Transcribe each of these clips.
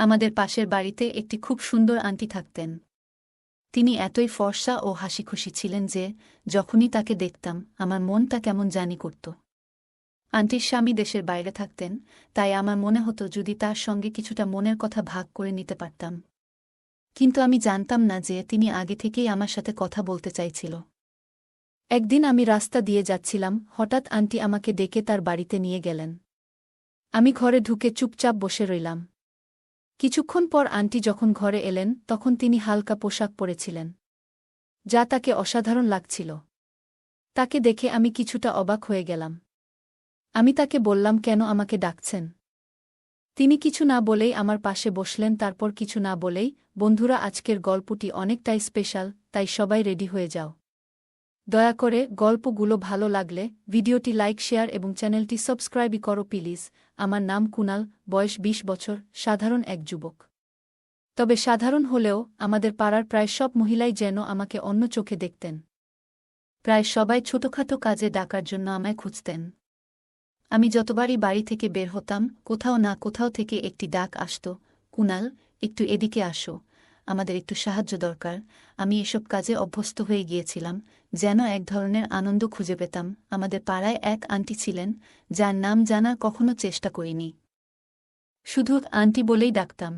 আমাদের পাশের বাড়িতে একটি খুব সুন্দর আন্টি থাকতেন। তিনি এতই ফর্সা ও হাসিখুশি ছিলেন যে যখনই তাকে দেখতাম আমার মনটা কেমন জানি করত। আন্টির স্বামী দেশের বাইরে থাকতেন, তাই আমার মনে হতো যদি তার সঙ্গে কিছুটা মনের কথা ভাগ করে নিতে পারতাম। কিন্তু আমি জানতাম না যে তিনি আগে থেকেই আমার সাথে কথা বলতে চাইছিল। একদিন আমি রাস্তা দিয়ে যাচ্ছিলাম, হঠাৎ আন্টি আমাকে ডেকে তার বাড়িতে নিয়ে গেলেন। আমি ঘরে ঢুকে চুপচাপ বসে রইলাম। কিছুক্ষণ পর আন্টি যখন ঘরে এলেন তখন তিনি হালকা পোশাক পরেছিলেন, যা তাকে অসাধারণ লাগছিল। তাকে দেখে আমি কিছুটা অবাক হয়ে গেলাম। আমি তাকে বললাম, কেন আমাকে ডাকছেন? তিনি কিছু না বলেই আমার পাশে বসলেন। তারপর কিছু না বলেই, বন্ধুরা, আজকের গল্পটি অনেকটাই স্পেশাল, তাই সবাই রেডি হয়ে যাও। দয়া করে গল্পগুলো ভালো লাগলে ভিডিওটি লাইক, শেয়ার এবং চ্যানেলটি সাবস্ক্রাইব করো প্লিজ। আমার নাম কুনাল, বয়স 20 বছর, সাধারণ এক যুবক। তবে সাধারণ হলেও আমাদের পাড়ার প্রায় সব মহিলাই যেন আমাকে অন্য চোখে দেখতেন। প্রায় সবাই ছোটখাটো কাজে ডাকার জন্য আমায় খুঁজতেন। আমি যতবারই বাড়ি থেকে বের হতাম, কোথাও না কোথাও থেকে একটি ডাক আসত, কুনাল, একটু এদিকে আসো, আমাদের একটু সাহায্য দরকার। আমি এসব কাজে অভ্যস্ত হয়ে গিয়েছিলাম, যেন এক ধরনের আনন্দ খুঁজে পেতাম। আমাদের পাড়ায় এক আন্টি ছিলেন, যার নাম জানার কখনো চেষ্টা করিনি, শুধু আন্টি বলেই ডাকতাম।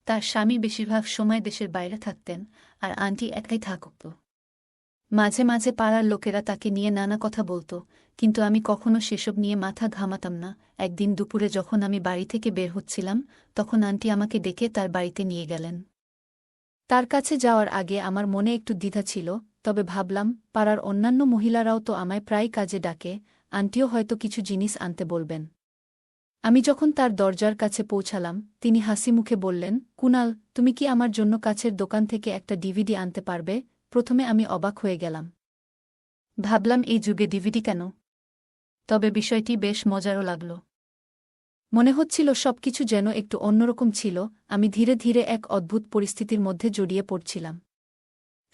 তার স্বামী বেশিরভাগ সময় দেশের বাইরে থাকতেন, আর আন্টি একাই থাকত। মাঝে মাঝে পাড়ার লোকেরা তাকে নিয়ে নানা কথা বলত, কিন্তু আমি কখনো সেসব নিয়ে মাথা ঘামাতাম না। একদিন দুপুরে যখন আমি বাড়ি থেকে বের হচ্ছিলাম, তখন আন্টি আমাকে ডেকে তার বাড়িতে নিয়ে গেলেন। তার কাছে যাওয়ার আগে আমার মনে একটু দ্বিধা ছিল, তবে ভাবলাম পাড়ার অন্যান্য মহিলারাও তো আমায় প্রায় কাজে ডাকে, আন্টিও হয়তো কিছু জিনিস আনতে বলবেন। আমি যখন তার দরজার কাছে পৌঁছালাম, তিনি হাসি মুখে বললেন, কুনাল, তুমি কি আমার জন্য কাছের দোকান থেকে একটা ডিভিডি আনতে পারবে? প্রথমে আমি অবাক হয়ে গেলাম। ভাবলাম, এই যুগে ডিভিডি কেন? তবে বিষয়টি বেশ মজারও লাগল। মনে হচ্ছিল সবকিছু যেন একটু অন্যরকম ছিল। আমি ধীরে ধীরে এক অদ্ভুত পরিস্থিতির মধ্যে জড়িয়ে পড়ছিলাম।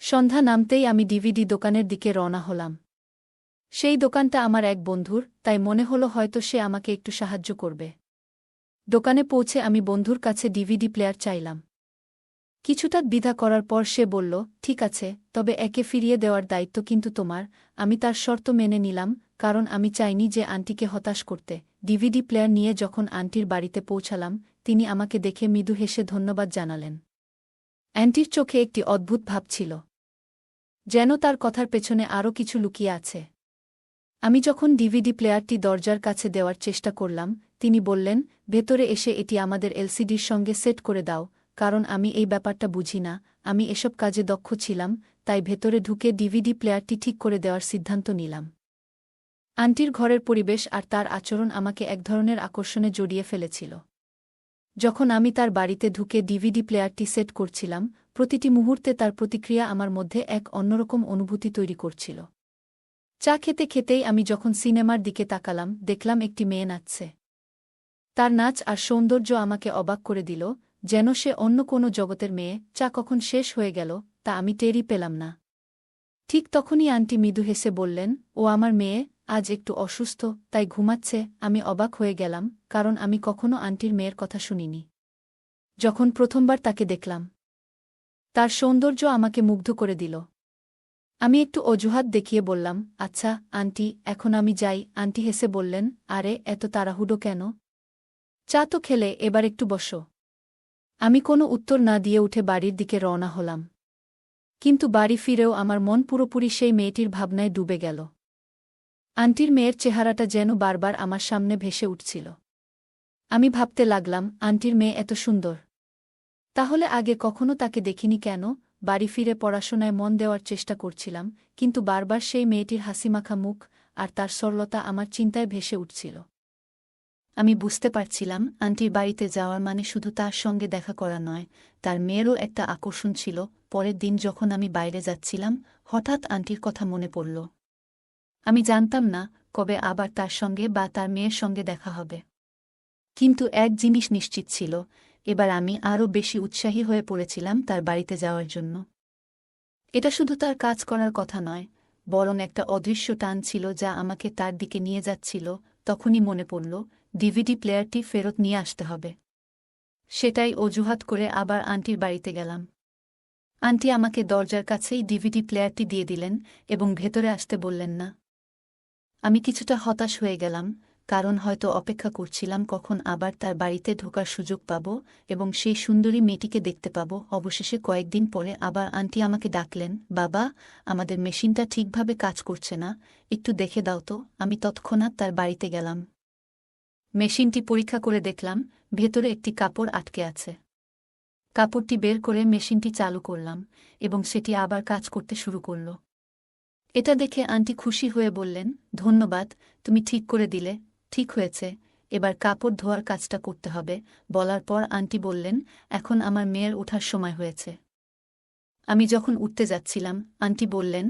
সন্ধ্যা নামতেই আমি ডিভিডি দোকানের দিকে রওনা হলাম। সেই দোকানটা আমার এক বন্ধুর, তাই মনে হলো হয়তো সে আমাকে একটু সাহায্য করবে। দোকানে পৌঁছে আমি বন্ধুর কাছে ডিভিডি প্লেয়ার চাইলাম। কিছুটা দ্বিধা করার পর সে বলল, ঠিক আছে, তবে একে ফিরিয়ে দেওয়ার দায়িত্ব কিন্তু তোমার। আমি তার শর্ত মেনে নিলাম, কারণ আমি চাইনি যে আন্টিকে হতাশ করতে। ডিভিডি প্লেয়ার নিয়ে যখন আন্টির বাড়িতে পৌঁছালাম, তিনি আমাকে দেখে মৃদু হেসে ধন্যবাদ জানালেন। আন্টির চোখে একটি অদ্ভুত ভাব ছিল, যেন তার কথার পেছনে আরও কিছু লুকিয়ে আছে। আমি যখন ডিভিডি প্লেয়ারটি দরজার কাছে দেওয়ার চেষ্টা করলাম, তিনি বললেন, ভেতরে এসে এটি আমাদের এলসিডির সঙ্গে সেট করে দাও। কারণ আমি এই ব্যাপারটা বুঝি না, আমি এসব কাজে দক্ষ ছিলাম, তাই ভেতরে ঢুকে ডিভিডি প্লেয়ারটি ঠিক করে দেওয়ার সিদ্ধান্ত নিলাম। আন্টির ঘরের পরিবেশ আর তার আচরণ আমাকে এক ধরনের আকর্ষণে জড়িয়ে ফেলেছিল। যখন আমি তার বাড়িতে ঢুকে ডিভিডি প্লেয়ারটি সেট করছিলাম, প্রতিটি মুহূর্তে তার প্রতিক্রিয়া আমার মধ্যে এক অন্যরকম অনুভূতি তৈরি করছিল। চা খেতে খেতেই আমি যখন সিনেমার দিকে তাকালাম, দেখলাম একটি মেয়ে নাচছে। তার নাচ আর সৌন্দর্য আমাকে অবাক করে দিল, যেন সে অন্য কোনো জগতের মেয়ে। চা কখন শেষ হয়ে গেল তা আমি টেরই পেলাম না। ঠিক তখনই আন্টি মৃদু হেসে বললেন, ও আমার মেয়ে, আজ একটু অসুস্থ, তাই ঘুমাচ্ছে। আমি অবাক হয়ে গেলাম, কারণ আমি কখনো আন্টির মেয়ের কথা শুনিনি। যখন প্রথমবার তাকে দেখলাম, তার সৌন্দর্য আমাকে মুগ্ধ করে দিল। আমি একটু অজুহাত দেখিয়ে বললাম, আচ্ছা আন্টি, এখন আমি যাই। আন্টি হেসে বললেন, আরে এত তাড়াহুড়ো কেন? চা তো খেলে, এবার একটু বসো। আমি কোনো উত্তর না দিয়ে উঠে বাড়ির দিকে রওনা হলাম। কিন্তু বাড়ি ফিরেও আমার মন পুরোপুরি সেই মেয়েটির ভাবনায় ডুবে গেল। আন্টির মেয়ের চেহারাটা যেন বারবার আমার সামনে ভেসে উঠছিল। আমি ভাবতে লাগলাম, আন্টির মেয়ে এত সুন্দর, তাহলে আগে কখনো তাকে দেখিনি কেন? বাড়ি ফিরে পড়াশোনায় মন দেওয়ার চেষ্টা করছিলাম, কিন্তু বারবার সেই মেয়েটির হাসিমাখা মুখ আর তার সরলতা আমার চিন্তায় ভেসে উঠছিল। আমি বুঝতে পারছিলাম, আন্টির বাড়িতে যাওয়ার মানে শুধু তার সঙ্গে দেখা করা নয়, তার মেয়েরও একটা আকর্ষণ ছিল। পরের দিন যখন আমি বাইরে যাচ্ছিলাম, হঠাৎ আন্টির কথা মনে পড়ল। আমি জানতাম না কবে আবার তার সঙ্গে বা তার মেয়ের সঙ্গে দেখা হবে, কিন্তু এক জিনিস নিশ্চিত ছিল, এবার আমি আরও বেশি উৎসাহী হয়ে পড়েছিলাম তার বাড়িতে যাওয়ার জন্য। এটা শুধু তার কাজ করার কথা নয়, বরং একটা অদৃশ্য টান ছিল যা আমাকে তার দিকে নিয়ে যাচ্ছিল। তখনই মনে পড়ল, ডিভিডি প্লেয়ারটি ফেরত নিয়ে আসতে হবে। সেটাই অজুহাত করে আবার আন্টির বাড়িতে গেলাম। আন্টি আমাকে দরজার কাছেই ডিভিডি প্লেয়ারটি দিয়ে দিলেন এবং ভেতরে আসতে বললেন না। আমি কিছুটা হতাশ হয়ে গেলাম, কারণ হয়তো অপেক্ষা করছিলাম কখন আবার তার বাড়িতে ঢোকার সুযোগ পাব এবং সেই সুন্দরী মেয়েটিকে দেখতে পাব। অবশেষে কয়েকদিন পরে আবার আন্টি আমাকে ডাকলেন, বাবা, আমাদের মেশিনটা ঠিকভাবে কাজ করছে না, একটু দেখে দাও তো। আমি তৎক্ষণাৎ তার বাড়িতে গেলাম। মেশিনটি পরীক্ষা করে দেখলাম ভেতরে একটি কাপড় আটকে আছে। কাপড়টি বের করে মেশিনটি চালু করলাম এবং সেটি আবার কাজ করতে শুরু করল। এটা দেখে আন্টি খুশি হয়ে বললেন, ধন্যবাদ, তুমি ঠিক করে দিলে। ঠিক হয়েছে, এবার কাপড় ধোয়ার কাজটা করতে হবে। বলার পর আন্টি বললেন, এখন আমার মেয়ের ওঠার সময় হয়েছে। আমি যখন উঠতে যাচ্ছিলাম, আন্টি বললেন,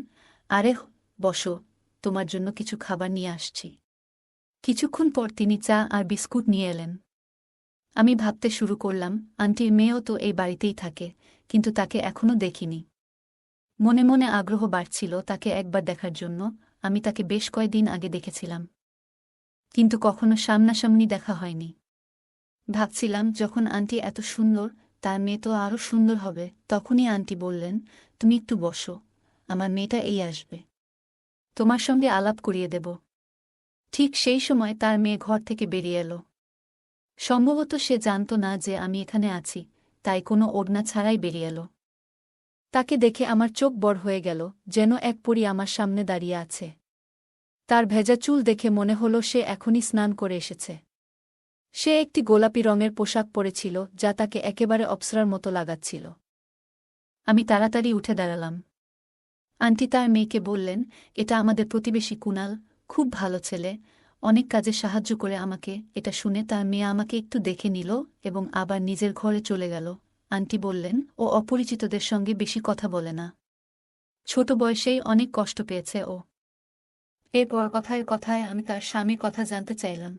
আরে বসো, তোমার জন্য কিছু খাবার নিয়ে আসছি। কিছুক্ষণ পর তিনি চা আর বিস্কুট নিয়ে এলেন। আমি ভাবতে শুরু করলাম, আন্টির মেয়েও তো এই বাড়িতেই থাকে, কিন্তু তাকে এখনও দেখিনি। মনে মনে আগ্রহ বাড়ছিল তাকে একবার দেখার জন্য। আমি তাকে বেশ কয়েকদিন আগে দেখেছিলাম, কিন্তু কখনো সামনাসামনি দেখা হয়নি। ভাবছিলাম, যখন আন্টি এত সুন্দর, তার মেয়ে তো আরও সুন্দর হবে। তখনই আন্টি বললেন, তুমি একটু বসো, আমার মেয়েটা এই আসবে, তোমার সঙ্গে আলাপ করিয়ে দেব। ঠিক সেই সময় তার মেয়ে ঘর থেকে বেরিয়ে এলো। সম্ভবত সে জানত না যে আমি এখানে আছি, তাই কোনো ওড়না ছাড়াই বেরিয়ে এলো। তাকে দেখে আমার চোখ বড় হয়ে গেল, যেন এক পরী আমার সামনে দাঁড়িয়ে আছে। তার ভেজা চুল দেখে মনে হলো সে এখনই স্নান করে এসেছে। সে একটি গোলাপি রঙের পোশাক পরেছিল, যা তাকে একেবারে অপ্সরার মতো লাগাচ্ছিল। আমি তাড়াতাড়ি উঠে দাঁড়ালাম। আন্টি তার মেয়েকে বললেন, এটা আমাদের প্রতিবেশী কুনাল, খুব ভালো ছেলে, অনেক কাজে সাহায্য করে আমাকে। এটা শুনে তার মেয়ে আমাকে একটু দেখে নিল এবং আবার নিজের ঘরে চলে গেল। আন্টি বললেন, ও অপরিচিতদের সঙ্গে বেশি কথা বলে না, ছোট বয়সেই অনেক কষ্ট পেয়েছে ও। এরপর কথায় কথায় আমি তার স্বামীর কথা জানতে চাইলাম।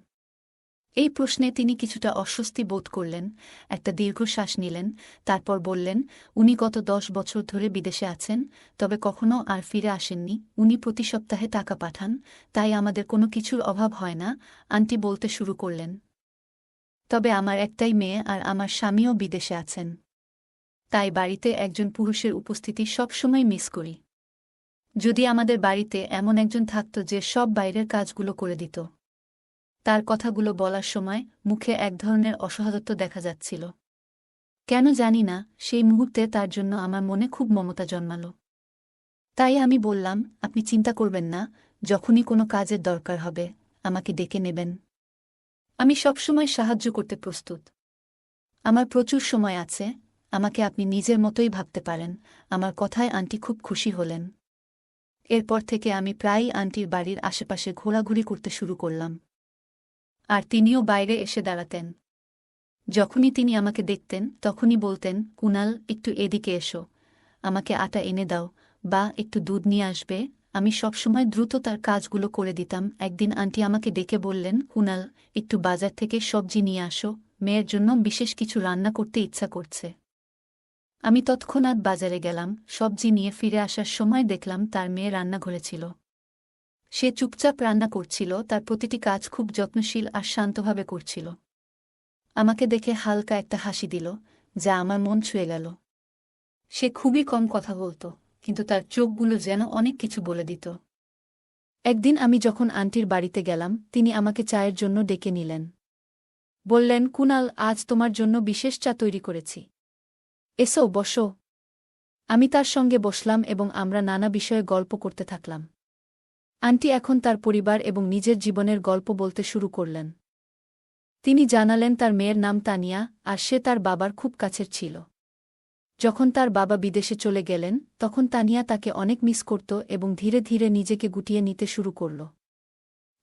এই প্রশ্নে তিনি কিছুটা অস্বস্তি বোধ করলেন, একটা দীর্ঘশ্বাস নিলেন, তারপর বললেন, উনি গত 10 বছর ধরে বিদেশে আছেন, তবে কখনো আর ফিরে আসেননি। উনি প্রতি সপ্তাহে টাকা পাঠান, তাই আমাদের কোনো কিছুর অভাব হয় না। আন্টি বলতে শুরু করলেন, তবে আমার একটাই মেয়ে আর আমার স্বামীও বিদেশে আছেন, তাই বাড়িতে একজন পুরুষের উপস্থিতি সবসময় মিস করি। যদি আমাদের বাড়িতে এমন একজন থাকত যে সব বাইরের কাজগুলো করে দিত। তার কথাগুলো বলার সময় মুখে এক ধরনের অসহায়ত্ব দেখা যাচ্ছিল। কেন জানি না, সেই মুহূর্তে তার জন্য আমার মনে খুব মমতা জন্মাল। তাই আমি বললাম, আপনি চিন্তা করবেন না, যখনই কোনো কাজের দরকার হবে আমাকে ডেকে নেবেন। আমি সবসময় সাহায্য করতে প্রস্তুত। আমার প্রচুর সময় আছে, আমাকে আপনি নিজের মতোই ভাবতে পারেন। আমার কথায় আন্টি খুব খুশি হলেন। এরপর থেকে আমি প্রায়ই আন্টির বাড়ির আশেপাশে ঘোরাঘুরি করতে শুরু করলাম, আর তিনিও বাইরে এসে দাঁড়াতেন। যখনই তিনি আমাকে দেখতেন তখনই বলতেন, কুনাল, একটু এদিকে এসো, আমাকে আটা এনে দাও, বা একটু দুধ নিয়ে আসবে। আমি সবসময় দ্রুত তার কাজগুলো করে দিতাম। একদিন আন্টি আমাকে ডেকে বললেন, কুনাল, একটু বাজার থেকে সবজি নিয়ে আসো, মেয়ের জন্য বিশেষ কিছু রান্না করতে ইচ্ছা করছে। আমি তৎক্ষণাৎ বাজারে গেলাম। সবজি নিয়ে ফিরে আসার সময় দেখলাম তার মেয়ে রান্নাঘরে ছিল। সে চুপচাপ রান্না করছিল, তার প্রতিটি কাজ খুব যত্নশীল আর শান্তভাবে করছিল। আমাকে দেখে হালকা একটা হাসি দিল, যা আমার মন ছুঁয়ে গেল। সে খুবই কম কথা বলত, কিন্তু তার চোখগুলো যেন অনেক কিছু বলে দিত। একদিন আমি যখন আন্টির বাড়িতে গেলাম, তিনি আমাকে চায়ের জন্য ডেকে নিলেন। বললেন, কুনাল, আজ তোমার জন্য বিশেষ চা তৈরি করেছি, এসো বসো। আমি তার সঙ্গে বসলাম এবং আমরা নানা বিষয়ে গল্প করতে থাকলাম। আন্টি এখন তার পরিবার এবং নিজের জীবনের গল্প বলতে শুরু করলেন। তিনি জানালেন তার মেয়ের নাম তানিয়া, আর সে তার বাবার খুব কাছের ছিল। যখন তার বাবা বিদেশে চলে গেলেন, তখন তানিয়া তাকে অনেক মিস করত এবং ধীরে ধীরে নিজেকে গুটিয়ে নিতে শুরু করল।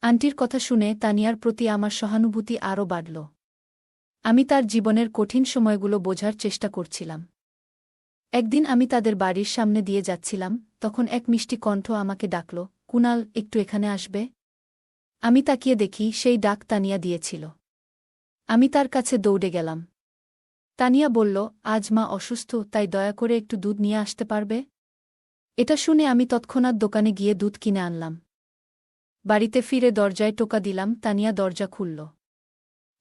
আন্টির কথা শুনে তানিয়ার প্রতি আমার সহানুভূতি আরও বাড়ল। আমি তার জীবনের কঠিন সময়গুলো বোঝার চেষ্টা করছিলাম। একদিন আমি তাদের বাড়ির সামনে দিয়ে যাচ্ছিলাম, তখন এক মিষ্টি কণ্ঠ আমাকে ডাকল, কুনাল, একটু এখানে আসবে। আমি তাকিয়ে দেখি সেই ডাক তানিয়া দিয়েছিল। আমি তার কাছে দৌড়ে গেলাম। তানিয়া বলল, আজ মা অসুস্থ, তাই দয়া করে একটু দুধ নিয়ে আসতে পারবে? এটা শুনে আমি তৎক্ষণাৎ দোকানে গিয়ে দুধ কিনে আনলাম। বাড়িতে ফিরে দরজায় টোকা দিলাম, তানিয়া দরজা খুলল।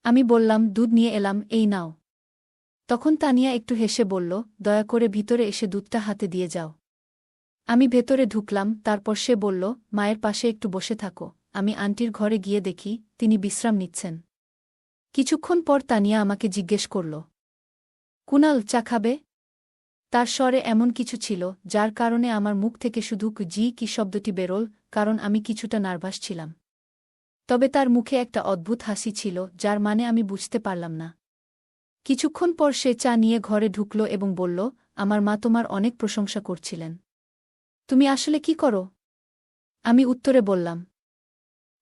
আমি বললাম, দুধ নিয়ে এলাম, এই নাও। তখন তানিয়া একটু হেসে বলল, দয়া করে ভিতরে এসে দুধটা হাতে দিয়ে যাও। আমি ভেতরে ঢুকলাম, তারপর সে বলল, মায়ের পাশে একটু বসে থাকো। আমি আন্টির ঘরে গিয়ে দেখি তিনি বিশ্রাম নিচ্ছেন। কিছুক্ষণ পর তানিয়া আমাকে জিজ্ঞেস করল, কুনাল, চা খাবে? তার স্বরে এমন কিছু ছিল যার কারণে আমার মুখ থেকে শুধু জি কি শব্দটি বেরোল, কারণ আমি কিছুটা নার্ভাস ছিলাম। তবে তার মুখে একটা অদ্ভুত হাসি ছিল যার মানে আমি বুঝতে পারলাম না। কিছুক্ষণ পর সে চা নিয়ে ঘরে ঢুকল এবং বলল, আমার মা তোমার অনেক প্রশংসা করছিলেন। তুমি আসলে কি করো? আমি উত্তরে বললাম,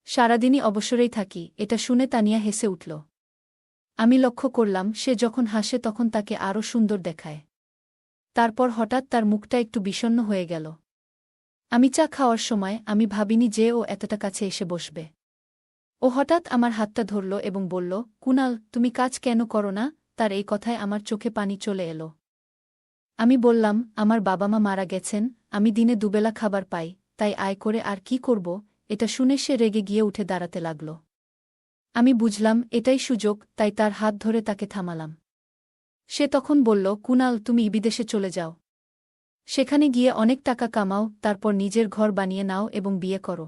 সারাদিনই অবসরেই থাকি। এটা শুনে তানিয়া হেসে উঠল। আমি লক্ষ্য করলাম সে যখন হাসে তখন তাকে আরও সুন্দর দেখায়। তারপর হঠাৎ তার মুখটা একটু বিষণ্ণ হয়ে গেল। আমি চা খাওয়ার সময় আমি ভাবিনি যে ও এতটা কাছে এসে বসবে। ও হঠাৎ আমার হাতটা ধরল এবং বলল, কুনাল, তুমি কাজ কেন করো না? তার এই কথায় আমার চোখে পানি চলে এলো। আমি বললাম, আমার বাবা মা মারা গেছেন, আমি দিনে দুবেলা খাবার পাই, তাই আয় করে আর কি করব। এটা শুনে সে রেগে গিয়ে উঠে দাঁড়াতে লাগল। আমি বুঝলাম এটাই সুযোগ, তাই তার হাত ধরে তাকে থামালাম। সে তখন বলল, কুনাল, তুমি বিদেশে চলে যাও। সেখানে গিয়ে অনেক টাকা কামাও, তারপর নিজের ঘর বানিয়ে নাও এবং বিয়ে করো।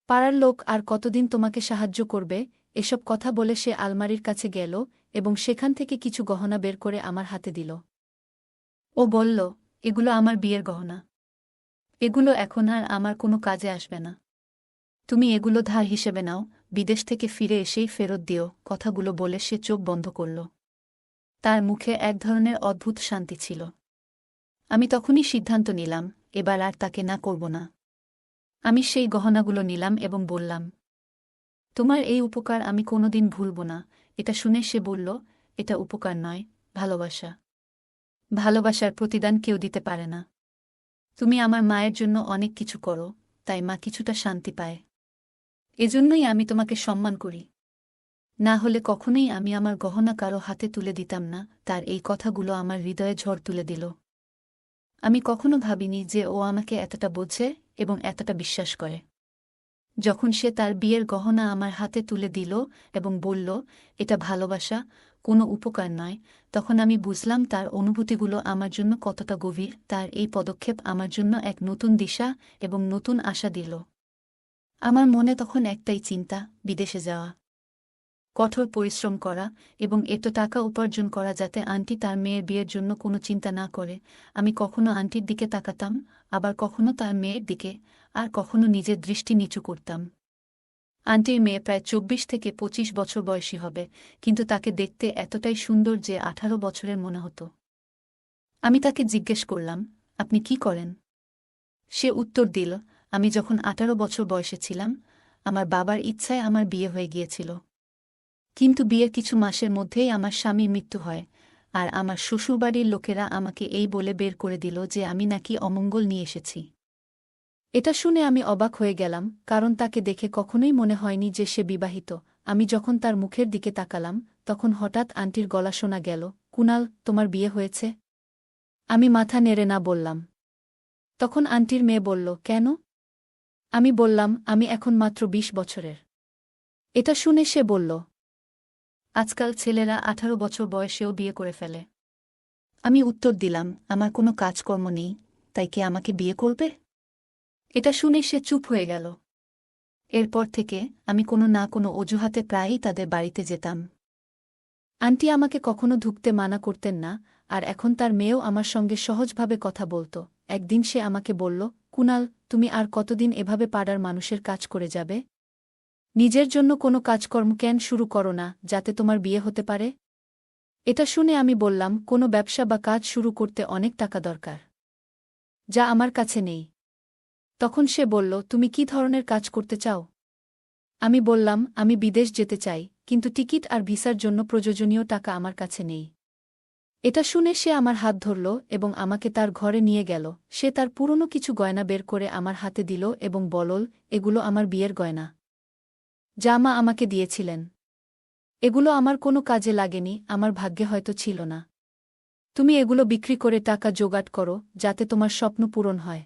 পাড়ার লোক আর কতদিন তোমাকে সাহায্য করবে? এসব কথা বলে সে আলমারির কাছে গেল এবং সেখান থেকে কিছু গহনা বের করে আমার হাতে দিল। ও বলল, এগুলো আমার বিয়ের গহনা। এগুলো এখন আর আমার কোনো কাজে আসবে না। তুমি এগুলো ধার হিসেবে নাও, বিদেশ থেকে ফিরে এসেই ফেরত দিও। কথাগুলো বলে সে চোখ বন্ধ করল। তার মুখে এক ধরনের অদ্ভুত শান্তি ছিল। আমি তখনই সিদ্ধান্ত নিলাম, এবার আর তাকে না করব না। আমি সেই গহনাগুলো নিলাম এবং বললাম, তোমার এই উপকার আমি কোনোদিন ভুলব না। এটা শুনে সে বলল, এটা উপকার নয়, ভালোবাসা। ভালোবাসার প্রতিদান কেউ দিতে পারে না। তুমি আমার মায়ের জন্য অনেক কিছু করো, তাই মা কিছুটা শান্তি পায়। এজন্যই আমি তোমাকে সম্মান করি। না হলে কখনোই আমি আমার গহনা কারো হাতে তুলে দিতাম না। তার এই কথাগুলো আমার হৃদয়ে ঝড় তুলে দিল। আমি কখনো ভাবিনি যে ও আমাকে এতটা বোঝে এবং এতটা বিশ্বাস করে। যখন সে তার বিয়ের গহনা আমার হাতে তুলে দিল এবং বলল, এটা ভালোবাসা, কোনো উপকার নয়, তখন আমি বুঝলাম তার অনুভূতিগুলো আমার জন্য কতটা গভীর। তার এই পদক্ষেপ আমার জন্য এক নতুন দিশা এবং নতুন আশা দিল। আমার মনে তখন একটাই চিন্তা, বিদেশে যাওয়া, কঠোর পরিশ্রম করা এবং এত টাকা উপার্জন করা যাতে আন্টি তার মেয়ের বিয়ের জন্য কোনো চিন্তা না করে। আমি কখনো আন্টির দিকে তাকাতাম, আবার কখনো তার মেয়ের দিকে, আর কখনো নিজের দৃষ্টি নিচু করতাম। আন্টির মেয়ে প্রায় ২৪ থেকে ২৫ বছর বয়সী হবে, কিন্তু তাকে দেখতে এতটাই সুন্দর যে ১৮ বছরের মনে হতো। আমি তাকে জিজ্ঞেস করলাম, আপনি কি করেন? সে উত্তর দিল, আমি যখন ১৮ বছর বয়সে ছিলাম, আমার বাবার ইচ্ছায় আমার বিয়ে হয়ে গিয়েছিল। কিন্তু বিয়ের কিছু মাসের মধ্যেই আমার স্বামীর মৃত্যু হয়, আর আমার শ্বশুরবাড়ির লোকেরা আমাকে এই বলে বের করে দিল যে আমি নাকি অমঙ্গল নিয়ে এসেছি। এটা শুনে আমি অবাক হয়ে গেলাম, কারণ তাকে দেখে কখনোই মনে হয়নি যে সে বিবাহিত। আমি যখন তার মুখের দিকে তাকালাম, তখন হঠাৎ আন্টির গলা শোনা গেল, কুনাল, তোমার বিয়ে হয়েছে? আমি মাথা নেড়ে না বললাম। তখন আন্টির মেয়ে বলল, কেন? আমি বললাম, আমি এখন মাত্র ২০ বছরের। এটা শুনে সে বলল, আজকাল ছেলেরা ১৮ বছর বয়সেও বিয়ে করে ফেলে। আমি উত্তর দিলাম, আমার কোনো কাজকর্ম নেই, তাই কে আমাকে বিয়ে করবে? এটা শুনে সে চুপ হয়ে গেল। এরপর থেকে আমি কোনো না কোনো অজুহাতে প্রায়ই তাদের বাড়িতে যেতাম। আন্টি আমাকে কখনো ঢুকতে মানা করতেন না, আর এখন তার মেয়েও আমার সঙ্গে সহজভাবে কথা বলত। একদিন সে আমাকে বলল, কুনাল, তুমি আর কতদিন এভাবে পাড়ার মানুষের কাজ করে যাবে? নিজের জন্য কোনো কাজকর্ম কেন শুরু করো না, যাতে তোমার বিয়ে হতে পারে? এটা শুনে আমি বললাম, কোনো ব্যবসা বা কাজ শুরু করতে অনেক টাকা দরকার, যা আমার কাছে নেই। তখন সে বলল, তুমি কি ধরনের কাজ করতে চাও? আমি বললাম, আমি বিদেশ যেতে চাই, কিন্তু টিকিট আর ভিসার জন্য প্রয়োজনীয় টাকা আমার কাছে নেই। এটা শুনে সে আমার হাত ধরল এবং আমাকে তার ঘরে নিয়ে গেল। সে তার পুরনো কিছু গয়না বের করে আমার হাতে দিল এবং বলল, এগুলো আমার বিয়ের গয়না, যা মা আমাকে দিয়েছিলেন। এগুলো আমার কোনো কাজে লাগেনি, আমার ভাগ্যে হয়তো ছিল না। তুমি এগুলো বিক্রি করে টাকা জোগাড় করো, যাতে তোমার স্বপ্ন পূরণ হয়।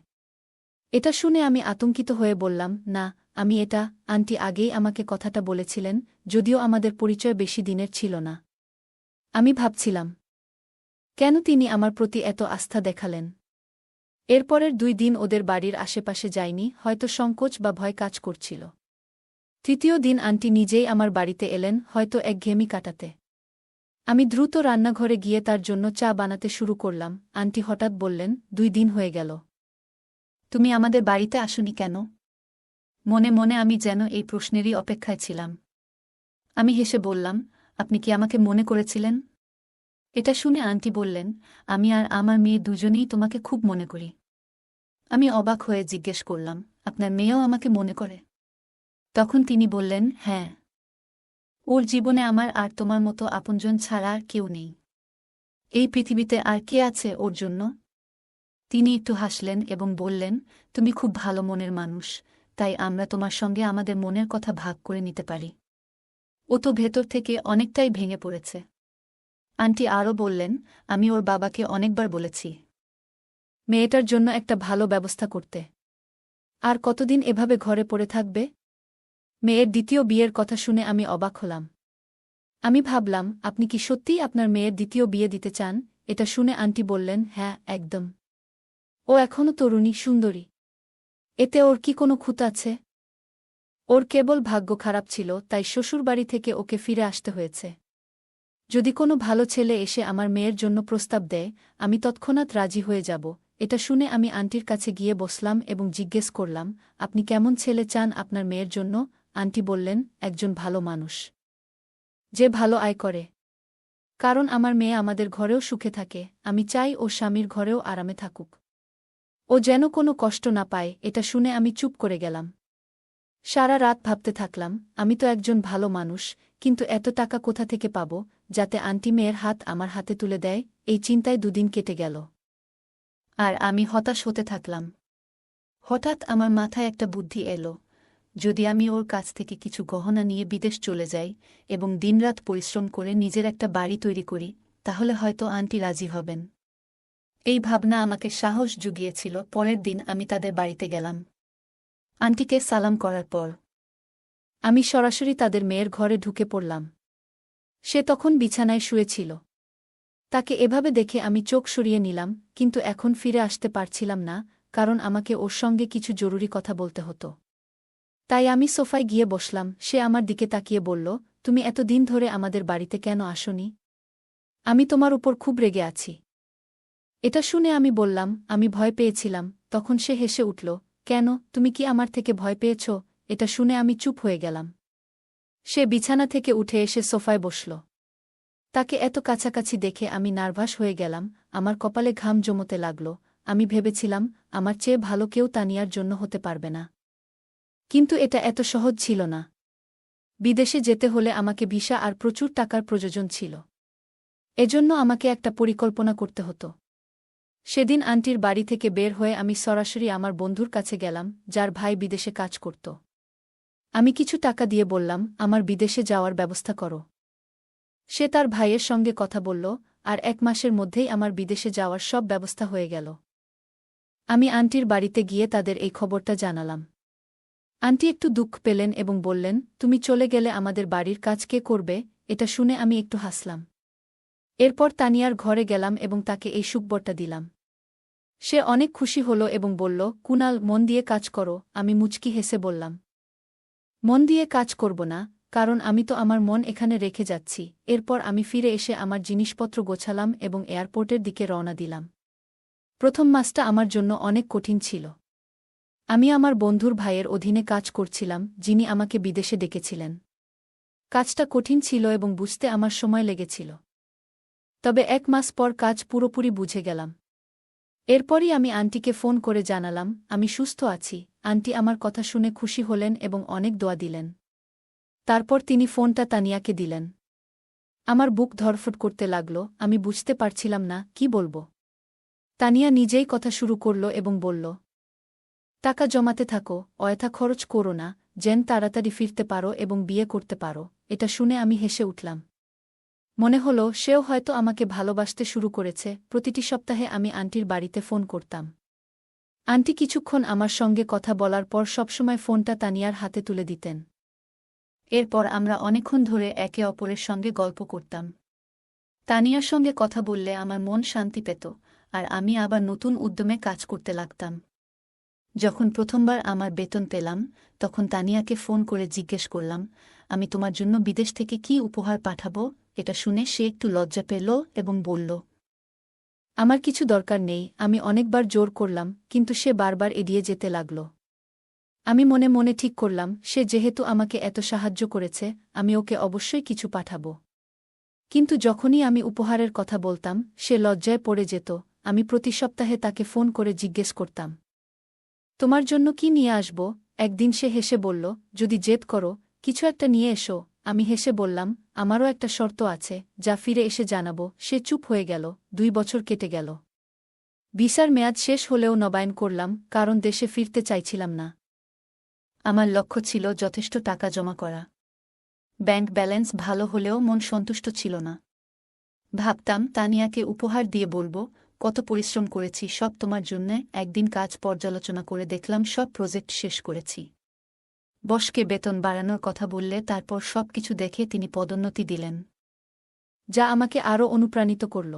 এটা শুনে আমি আতঙ্কিত হয়ে বললাম, না, আমি এটা, আন্টি আগেই আমাকে কথাটা বলেছিলেন, যদিও আমাদের পরিচয় বেশি দিনের ছিল না। আমি ভাবছিলাম, কেন তিনি আমার প্রতি এত আস্থা দেখালেন? এরপরের 2 দিন ওদের বাড়ির আশেপাশে যাইনি, হয়তো সংকোচ বা ভয় কাজ করছিল। তৃতীয় দিন আন্টি নিজেই আমার বাড়িতে এলেন, হয়তো একঘেয়েমি কাটাতে। আমি দ্রুত রান্নাঘরে গিয়ে তার জন্য চা বানাতে শুরু করলাম। আন্টি হঠাৎ বললেন, 2 দিন হয়ে গেল, তুমি আমাদের বাড়িতে আসোনি কেন? মনে মনে আমি যেন এই প্রশ্নেরই অপেক্ষায় ছিলাম। আমি হেসে বললাম, আপনি কি আমাকে মনে করেছিলেন? এটা শুনে আন্টি বললেন, আমি আর আমার মেয়ে দুজনেই তোমাকে খুব মনে করি। আমি অবাক হয়ে জিজ্ঞেস করলাম, আপনার মেয়েও আমাকে মনে করে? তখন তিনি বললেন, হ্যাঁ, ওর জীবনে আমার আর তোমার মতো আপনজন ছাড়া আর কেউ নেই। এই পৃথিবীতে আর কে আছে ওর জন্য? তিনি একটু হাসলেন এবং বললেন, তুমি খুব ভালো মনের মানুষ, তাই আমরা তোমার সঙ্গে আমাদের মনের কথা ভাগ করে নিতে পারি। ও তো ভেতর থেকে অনেকটাই ভেঙে পড়েছে। আন্টি আরও বললেন, আমি ওর বাবাকে অনেকবার বলেছি মেয়েটার জন্য একটা ভালো ব্যবস্থা করতে। আর কতদিন এভাবে ঘরে পড়ে থাকবে? মেয়ের দ্বিতীয় বিয়ের কথা শুনে আমি অবাক হলাম। আমি ভাবলাম, আপনি কি সত্যিই আপনার মেয়ের দ্বিতীয় বিয়ে দিতে চান? এটা শুনে আন্টি বললেন, হ্যাঁ, একদম। ও এখনও তরুণী, সুন্দরী। এতে ওর কি কোনো খুঁত আছে? ওর কেবল ভাগ্য খারাপ ছিল, তাই শ্বশুরবাড়ি থেকে ওকে ফিরে আসতে হয়েছে। যদি কোনো ভালো ছেলে এসে আমার মেয়ের জন্য প্রস্তাব দেয়, আমি তৎক্ষণাৎ রাজি হয়ে যাব। এটা শুনে আমি আন্টির কাছে গিয়ে বসলাম এবং জিজ্ঞেস করলাম, আপনি কেমন ছেলে চান আপনার মেয়ের জন্য? আন্টি বললেন, একজন ভালো মানুষ, যে ভালো আয় করে। কারণ আমার মেয়ে আমাদের ঘরেও সুখে থাকে, আমি চাই ও স্বামীর ঘরেও আরামে থাকুক। ও যেন কোনো কষ্ট না পায়। এটা শুনে আমি চুপ করে গেলাম। সারা রাত ভাবতে থাকলাম, আমি তো একজন ভালো মানুষ, কিন্তু এত টাকা কোথা থেকে পাব, যাতে আন্টি মেয়ের হাত আমার হাতে তুলে দেয়? এই চিন্তায় 2 দিন কেটে গেল। আর আমি হতাশ হতে থাকলাম। হঠাৎ আমার মাথায় একটা বুদ্ধি এলো, যদি আমি ওর কাছ থেকে কিছু গহনা নিয়ে বিদেশ চলে যাই এবং দিনরাত পরিশ্রম করে নিজের একটা বাড়ি তৈরি করি, তাহলে হয়তো আন্টি রাজি হবেন। এই ভাবনা আমাকে সাহস জুগিয়েছিল। পরের দিন আমি তাদের বাড়িতে গেলাম। আন্টিকে সালাম করার পর আমি সরাসরি তাদের মেয়ের ঘরে ঢুকে পড়লাম। সে তখন বিছানায় শুয়েছিল। তাকে এভাবে দেখে আমি চোখ সরিয়ে নিলাম, কিন্তু এখন ফিরে আসতে পারছিলাম না, কারণ আমাকে ওর সঙ্গে কিছু জরুরি কথা বলতে হতো। তাই আমি সোফায় গিয়ে বসলাম। সে আমার দিকে তাকিয়ে বলল, তুমি এত দিন ধরে আমাদের বাড়িতে কেন আসোনি? আমি তোমার উপর খুব রেগে আছি। এটা শুনে আমি বললাম, আমি ভয় পেয়েছিলাম। তখন সে হেসে উঠল, কেন, তুমি কি আমার থেকে ভয় পেয়েছ? এটা শুনে আমি চুপ হয়ে গেলাম। সে বিছানা থেকে উঠে এসে সোফায় বসল। তাকে এত কাছাকাছি দেখে আমি নার্ভাস হয়ে গেলাম, আমার কপালে ঘাম জমতে লাগল। আমি ভেবেছিলাম, আমার চেয়ে ভালো কেউ তানিয়ার জন্য হতে পারবে না। কিন্তু এটা এত সহজ ছিল না। বিদেশে যেতে হলে আমাকে ভিসা আর প্রচুর টাকার প্রয়োজন ছিল। এজন্য আমাকে একটা পরিকল্পনা করতে হতো। সেদিন আন্টির বাড়ি থেকে বের হয়ে আমি সরাসরি আমার বন্ধুর কাছে গেলাম, যার ভাই বিদেশে কাজ করত। আমি কিছু টাকা দিয়ে বললাম, আমার বিদেশে যাওয়ার ব্যবস্থা করো। সে তার ভাইয়ের সঙ্গে কথা বলল, আর 1 মাসের মধ্যেই আমার বিদেশে যাওয়ার সব ব্যবস্থা হয়ে গেল। আমি আন্টির বাড়িতে গিয়ে তাদের এই খবরটা জানালাম। আন্টি একটু দুঃখ পেলেন এবং বললেন, তুমি চলে গেলে আমাদের বাড়ির কাজ কে করবে? এটা শুনে আমি একটু হাসলাম। এরপর তানিয়ার ঘরে গেলাম এবং তাকে এই সুখবরটা দিলাম। সে অনেক খুশি হল এবং বলল, কুনাল, মন দিয়ে কাজ করো। আমি মুচকি হেসে বললাম, মন দিয়ে কাজ করব না, কারণ আমি তো আমার মন এখানে রেখে যাচ্ছি। এরপর আমি ফিরে এসে আমার জিনিসপত্র গোছালাম এবং এয়ারপোর্টের দিকে রওনা দিলাম। প্রথম মাসটা আমার জন্য অনেক কঠিন ছিল। আমি আমার বন্ধুর ভাইয়ের অধীনে কাজ করছিলাম, যিনি আমাকে বিদেশে ডেকেছিলেন। কাজটা কঠিন ছিল এবং বুঝতে আমার সময় লেগেছিল। তবে 1 মাস পর কাজ পুরোপুরি বুঝে গেলাম। এরপরই আমি আন্টিকে ফোন করে জানালাম, আমি সুস্থ আছি। আন্টি আমার কথা শুনে খুশি হলেন এবং অনেক দোয়া দিলেন। তারপর তিনি ফোনটা তানিয়াকে দিলেন। আমার বুক ধড়ফড় করতে লাগল, আমি বুঝতে পারছিলাম না কি বলবো। তানিয়া নিজেই কথা শুরু করল এবং বলল, টাকা জমাতে থাকো, অযথা খরচ করো না, যেন তাড়াতাড়ি ফিরতে পারো এবং বিয়ে করতে পারো। এটা শুনে আমি হেসে উঠলাম। মনে হলো সেও হয়তো আমাকে ভালোবাসতে শুরু করেছে। প্রতিটি সপ্তাহে আমি আন্টির বাড়িতে ফোন করতাম। আন্টি কিছুক্ষণ আমার সঙ্গে কথা বলার পর সবসময় ফোনটা তানিয়ার হাতে তুলে দিতেন। এরপর আমরা অনেকক্ষণ ধরে একে অপরের সঙ্গে গল্প করতাম। তানিয়ার সঙ্গে কথা বললে আমার মন শান্তি পেত, আর আমি আবার নতুন উদ্যমে কাজ করতে লাগতাম। যখন প্রথমবার আমার বেতন পেলাম, তখন তানিয়াকে ফোন করে জিজ্ঞেস করলাম, আমি তোমার জন্য বিদেশ থেকে কি উপহার পাঠাবো। এটা শুনে সে একটু লজ্জা পেল এবং বলল, আমার কিছু দরকার নেই। আমি অনেকবার জোর করলাম, কিন্তু সে বারবার এড়িয়ে যেতে লাগল। আমি মনে মনে ঠিক করলাম, সে যেহেতু আমাকে এত সাহায্য করেছে, আমি ওকে অবশ্যই কিছু পাঠাব। কিন্তু যখনই আমি উপহারের কথা বলতাম, সে লজ্জায় পড়ে যেত। আমি প্রতি সপ্তাহে তাকে ফোন করে জিজ্ঞেস করতাম, তোমার জন্য কি নিয়ে আসব। একদিন সে হেসে বলল, যদি জেদ করো, কিছু একটা নিয়ে এসো। আমি হেসে বললাম, আমারও একটা শর্ত আছে, যা ফিরে এসে জানাবো। সে চুপ হয়ে গেল। 2 বছর কেটে গেল। ভিসার মেয়াদ শেষ হলেও নবায়ন করলাম, কারণ দেশে ফিরতে চাইছিলাম না। আমার লক্ষ্য ছিল যথেষ্ট টাকা জমা করা। ব্যাংক ব্যালেন্স ভালো হলেও মন সন্তুষ্ট ছিল না। ভাবতাম তানিয়াকে উপহার দিয়ে বলবো, কত পরিশ্রম করেছি সব তোমার জন্যে। একদিন কাজ পর্যালোচনা করে দেখলাম সব প্রজেক্ট শেষ করেছি। বসকে বেতন বাড়ানোর কথা বললে তারপর সবকিছু দেখে তিনি পদোন্নতি দিলেন, যা আমাকে আরও অনুপ্রাণিত করল।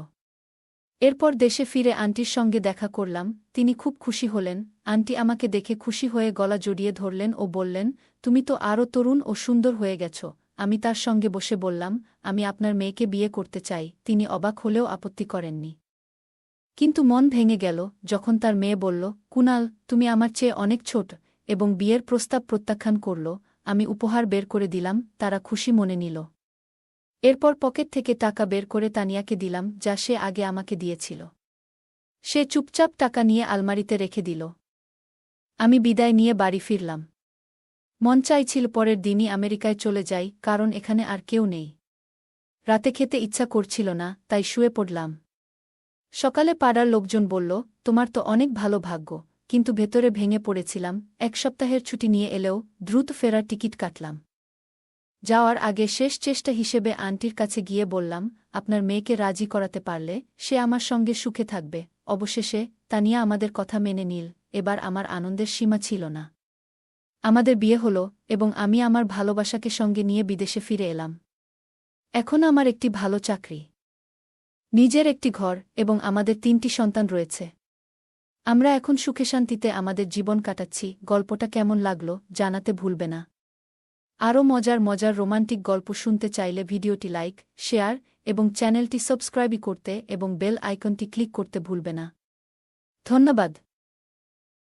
এরপর দেশে ফিরে আন্টির সঙ্গে দেখা করলাম। তিনি খুব খুশি হলেন। আন্টি আমাকে দেখে খুশি হয়ে গলা জড়িয়ে ধরলেন ও বললেন, তুমি তো আরও তরুণ ও সুন্দর হয়ে গেছ। আমি তার সঙ্গে বসে বললাম, আমি আপনার মেয়েকে বিয়ে করতে চাই। তিনি অবাক হলেও আপত্তি করেননি। কিন্তু মন ভেঙে গেল যখন তার মেয়ে বলল, কুনাল, তুমি আমার চেয়ে অনেক ছোট, এবং বিয়ের প্রস্তাব প্রত্যাখ্যান করল। আমি উপহার বের করে দিলাম, তারা খুশি মনে নিল। এরপর পকেট থেকে টাকা বের করে তানিয়াকে দিলাম, যা সে আগে আমাকে দিয়েছিল। সে চুপচাপ টাকা নিয়ে আলমারিতে রেখে দিল। আমি বিদায় নিয়ে বাড়ি ফিরলাম। মন চাইছিল পরের দিনই আমেরিকায় চলে যাই, কারণ এখানে আর কেউ নেই। রাতে খেতে ইচ্ছা করছিল না, তাই শুয়ে পড়লাম। সকালে পাড়ার লোকজন বলল, তোমার তো অনেক ভালো ভাগ্য। কিন্তু ভেতরে ভেঙে পড়েছিলাম। 1 সপ্তাহের ছুটি নিয়ে এলেও দ্রুত ফেরার টিকিট কাটলাম। যাওয়ার আগে শেষ চেষ্টা হিসেবে আন্টির কাছে গিয়ে বললাম, আপনার মেয়েকে রাজি করাতে পারলে সে আমার সঙ্গে সুখে থাকবে। অবশেষে তানিয়া আমাদের কথা মেনে নিল। এবার আমার আনন্দের সীমা ছিল না। আমাদের বিয়ে হল, এবং আমি আমার ভালোবাসাকে সঙ্গে নিয়ে বিদেশে ফিরে এলাম। এখন আমার একটি ভালো চাকরি, নিজের একটি ঘর, এবং আমাদের 3টি সন্তান রয়েছে। আমরা এখন সুখে শান্তিতে আমাদের জীবন কাটাচ্ছি। গল্পটা কেমন লাগলো জানাতে ভুলবে না। আরও মজার মজার রোমান্টিক গল্প শুনতে চাইলে ভিডিওটি লাইক, শেয়ার এবং চ্যানেলটি সাবস্ক্রাইব করতে এবং বেল আইকনটি ক্লিক করতে ভুলবে না। ধন্যবাদ।